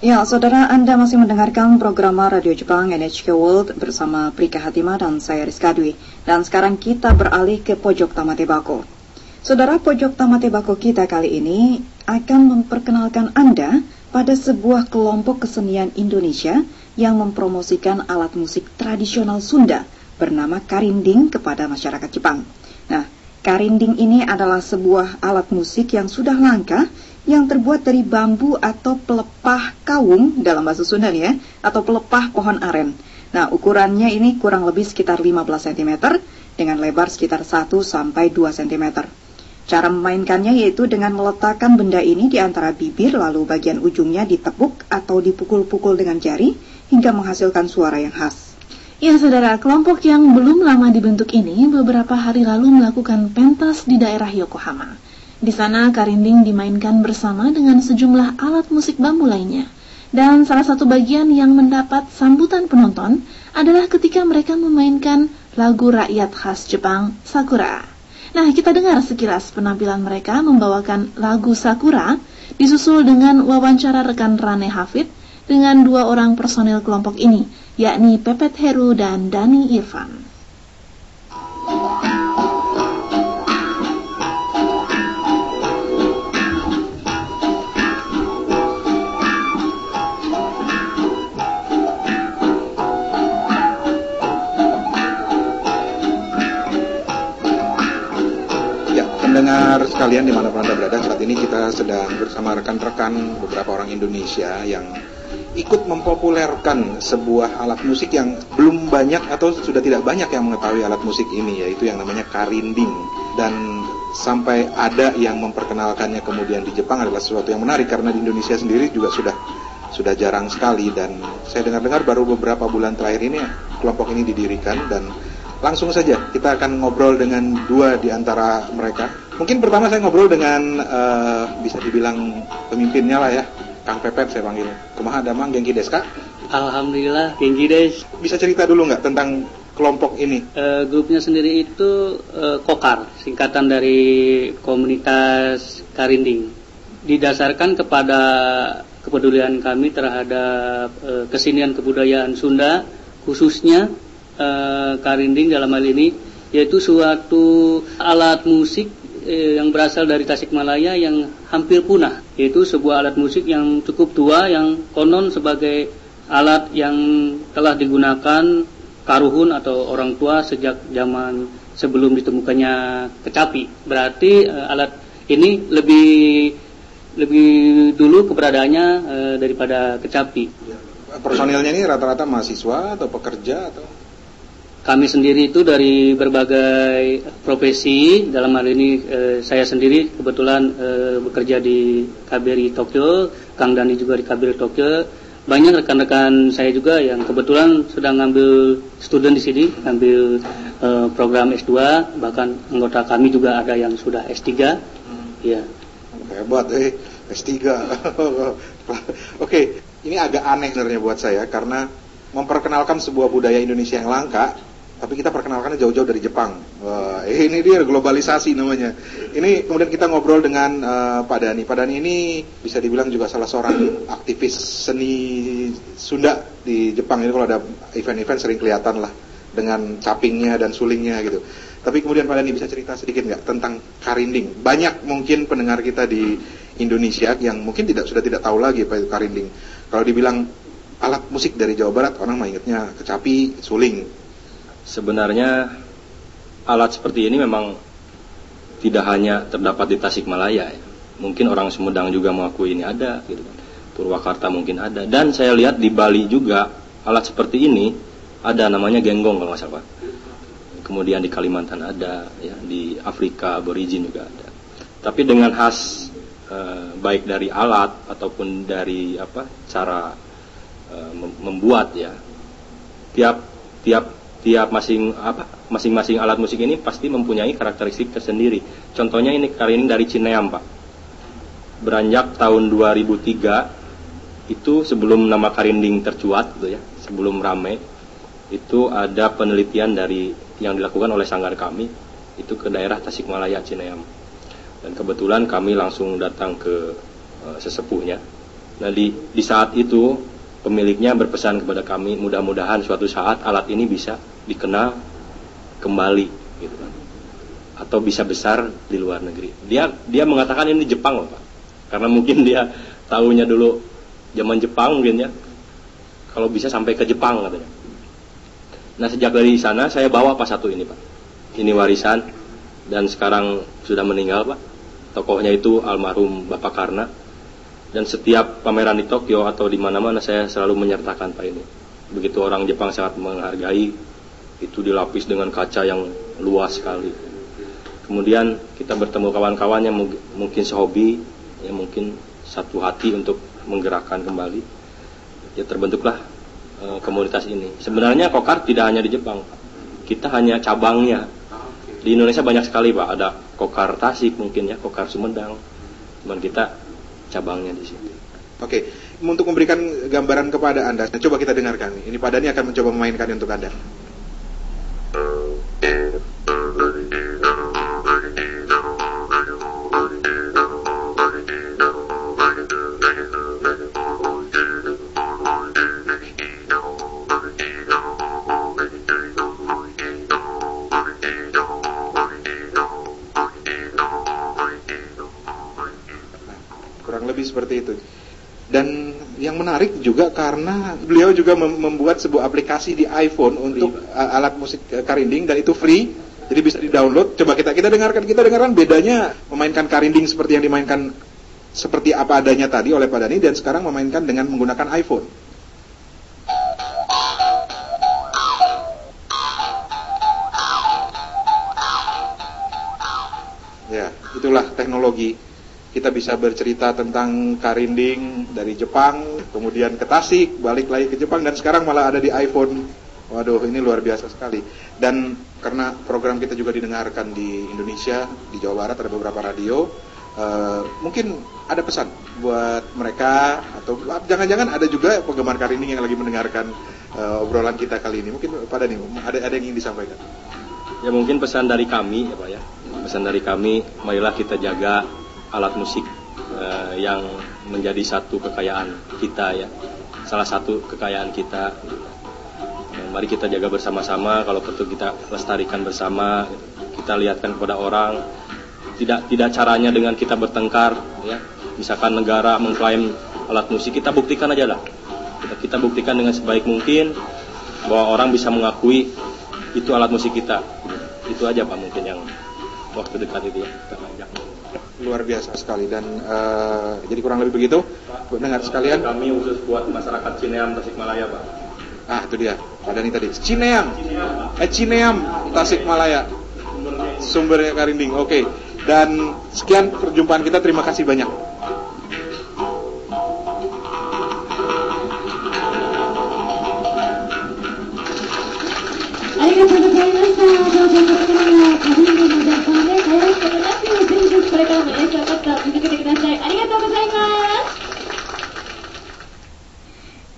Ya, saudara, Anda masih mendengarkan program Radio Jepang NHK World bersama Prika Hatima dan saya Rizka Dwi. Dan sekarang kita beralih ke Pojok Tamatebako. Saudara, Pojok Tamatebako kita kali ini akan memperkenalkan Anda pada sebuah kelompok kesenian Indonesia yang mempromosikan alat musik tradisional Sunda bernama karinding kepada masyarakat Jepang. Nah, karinding ini adalah sebuah alat musik yang sudah langka yang terbuat dari bambu atau pelepah kawung dalam bahasa Sunda ya, atau pelepah pohon aren. Nah, ukurannya ini kurang lebih sekitar 15 cm dengan lebar sekitar 1 sampai 2 cm. Cara memainkannya yaitu dengan meletakkan benda ini di antara bibir, lalu bagian ujungnya ditepuk atau dipukul-pukul dengan jari hingga menghasilkan suara yang khas. Ya, saudara, kelompok yang belum lama dibentuk ini beberapa hari lalu melakukan pentas di daerah Yokohama. Di sana karinding dimainkan bersama dengan sejumlah alat musik bambu lainnya. Dan salah satu bagian yang mendapat sambutan penonton adalah ketika mereka memainkan lagu rakyat khas Jepang, Sakura. Nah, kita dengar sekilas penampilan mereka membawakan lagu Sakura, disusul dengan wawancara rekan Rane Hafid dengan 2 orang personil kelompok ini, yakni Pepet Heru dan Dani Irfan. Pendengar sekalian dimanapun Anda berada, saat ini kita sedang bersama rekan-rekan beberapa orang Indonesia yang ikut mempopulerkan sebuah alat musik yang belum banyak atau sudah tidak banyak yang mengetahui alat musik ini, yaitu yang namanya karinding. Dan sampai ada yang memperkenalkannya kemudian di Jepang adalah sesuatu yang menarik, karena di Indonesia sendiri juga sudah jarang sekali. Dan saya dengar-dengar baru beberapa bulan terakhir ini kelompok ini didirikan, dan langsung saja kita akan ngobrol dengan 2 di antara mereka. Mungkin pertama saya ngobrol dengan bisa dibilang pemimpinnya lah ya, Kang Pepet saya panggil. Kumaha damang genki desu ka? Alhamdulillah genki desu. Bisa cerita dulu nggak tentang kelompok ini? Grupnya sendiri itu KOKAR, singkatan dari komunitas karinding. Didasarkan kepada kepedulian kami terhadap kesenian kebudayaan Sunda, khususnya karinding dalam hal ini, yaitu suatu alat musik yang berasal dari Tasikmalaya yang hampir punah, yaitu sebuah alat musik yang cukup tua yang konon sebagai alat yang telah digunakan karuhun atau orang tua sejak zaman sebelum ditemukannya kecapi. Berarti alat ini lebih dulu keberadaannya daripada kecapi. Personilnya ini rata-rata mahasiswa atau pekerja atau? Kami sendiri itu dari berbagai profesi. Dalam hal ini saya sendiri kebetulan bekerja di KBRI Tokyo, Kang Dani juga di KBRI Tokyo. Banyak rekan-rekan saya juga yang kebetulan sedang ngambil student di sini, ngambil program S2, bahkan anggota kami juga ada yang sudah S3. Ya. Hebat S3. Oke, ini agak aneh sebenarnya buat saya karena memperkenalkan sebuah budaya Indonesia yang langka, tapi kita perkenalkannya jauh-jauh dari Jepang. Ini dia globalisasi namanya. Ini kemudian kita ngobrol dengan Pak Dani. Pak Dani ini bisa dibilang juga salah seorang aktivis seni Sunda di Jepang. Ini kalau ada event-event sering kelihatan lah dengan capingnya dan sulingnya gitu. Tapi kemudian Pak Dani bisa cerita sedikit nggak tentang karinding? Banyak mungkin pendengar kita di Indonesia yang mungkin sudah tidak tahu lagi apa itu karinding. Kalau dibilang alat musik dari Jawa Barat, orang mah ingetnya kecapi, suling. Sebenarnya alat seperti ini memang tidak hanya terdapat di Tasikmalaya ya. Mungkin orang Sumedang juga mengakui ini ada gitu kan. Purwakarta mungkin ada. Dan saya lihat di Bali juga alat seperti ini ada, namanya genggong kalau nggak salah. Kemudian di Kalimantan ada ya, di Afrika aborigin juga ada. Tapi dengan khas baik dari alat ataupun dari cara membuat ya, tiap masing-masing alat musik ini pasti mempunyai karakteristik tersendiri. Contohnya ini kali ini dari Cineam Pak. Beranjak tahun 2003 itu sebelum nama karinding tercuat gitu ya, sebelum rame, itu ada penelitian yang dilakukan oleh sanggar kami itu ke daerah Tasikmalaya Cineam. Dan kebetulan kami langsung datang ke sesepuhnya Nah di saat itu pemiliknya berpesan kepada kami, mudah-mudahan suatu saat alat ini bisa dikenal kembali gitu kan, atau bisa besar di luar negeri. Dia mengatakan ini Jepang loh Pak, karena mungkin dia tahunya dulu zaman Jepang mungkin ya, kalau bisa sampai ke Jepang katanya. Nah sejak dari sana saya bawa Pak satu ini Pak, ini warisan dan sekarang sudah meninggal Pak. Tokohnya itu almarhum Bapak Karna. Dan setiap pameran di Tokyo atau di mana-mana saya selalu menyertakan Pak ini. Begitu orang Jepang sangat menghargai, itu dilapis dengan kaca yang luas sekali. Kemudian kita bertemu kawan-kawan yang mungkin sehobi, yang mungkin satu hati untuk menggerakkan kembali. Ya terbentuklah komunitas ini. Sebenarnya Kokar tidak hanya di Jepang, kita hanya cabangnya. Di Indonesia banyak sekali Pak, ada Kokar Tasik mungkin ya, Kokar Sumedang. Cuman kita cabangnya di sini. Oke, untuk memberikan gambaran kepada Anda, coba kita dengarkan. Ini Pak Dhani akan mencoba memainkan untuk Anda. Seperti itu. Dan yang menarik juga karena beliau juga membuat sebuah aplikasi di iPhone untuk alat musik karinding, dan itu free, jadi bisa di-download. Coba kita dengarkan bedanya memainkan karinding seperti yang dimainkan seperti apa adanya tadi oleh Pak Dhani, dan sekarang memainkan dengan menggunakan iPhone. Ya, itulah teknologi. Kita bisa bercerita tentang karinding dari Jepang, kemudian ke Tasik, balik lagi ke Jepang, dan sekarang malah ada di iPhone. Waduh, ini luar biasa sekali. Dan karena program kita juga didengarkan di Indonesia, di Jawa Barat ada beberapa radio, mungkin ada pesan buat mereka, atau jangan-jangan ada juga penggemar karinding yang lagi mendengarkan obrolan kita kali ini. Mungkin Pak Dhani ada yang ingin disampaikan? Ya mungkin pesan dari kami ya Pak ya. Pesan dari kami, marilah kita jaga alat musik yang menjadi satu kekayaan kita ya, salah satu kekayaan kita. Mari kita jaga bersama-sama, kalau perlu kita lestarikan bersama, kita lihatkan kepada orang. Tidak caranya dengan kita bertengkar ya. Misalkan negara mengklaim alat musik, kita buktikan aja lah. Kita buktikan dengan sebaik mungkin bahwa orang bisa mengakui itu alat musik kita. Itu aja Pak mungkin yang waktu dekat itu ya kita ajak. Luar biasa sekali. Dan jadi kurang lebih begitu dengar sekalian. Kami khusus buat masyarakat Cineam Tasikmalaya Pak. Itu dia Pak Dhani tadi. Cineam Tasikmalaya, sumbernya karinding. Oke. Dan sekian perjumpaan kita, terima kasih banyak.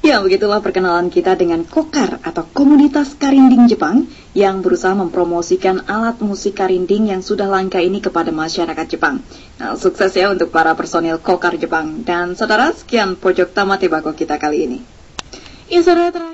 Ya, begitulah perkenalan kita dengan Kokar atau komunitas karinding Jepang yang berusaha mempromosikan alat musik karinding yang sudah langka ini kepada masyarakat Jepang. Nah, sukses ya untuk para personil Kokar Jepang. Dan saudara, sekian pojok Tamatebako kita kali ini. Ya, saudara,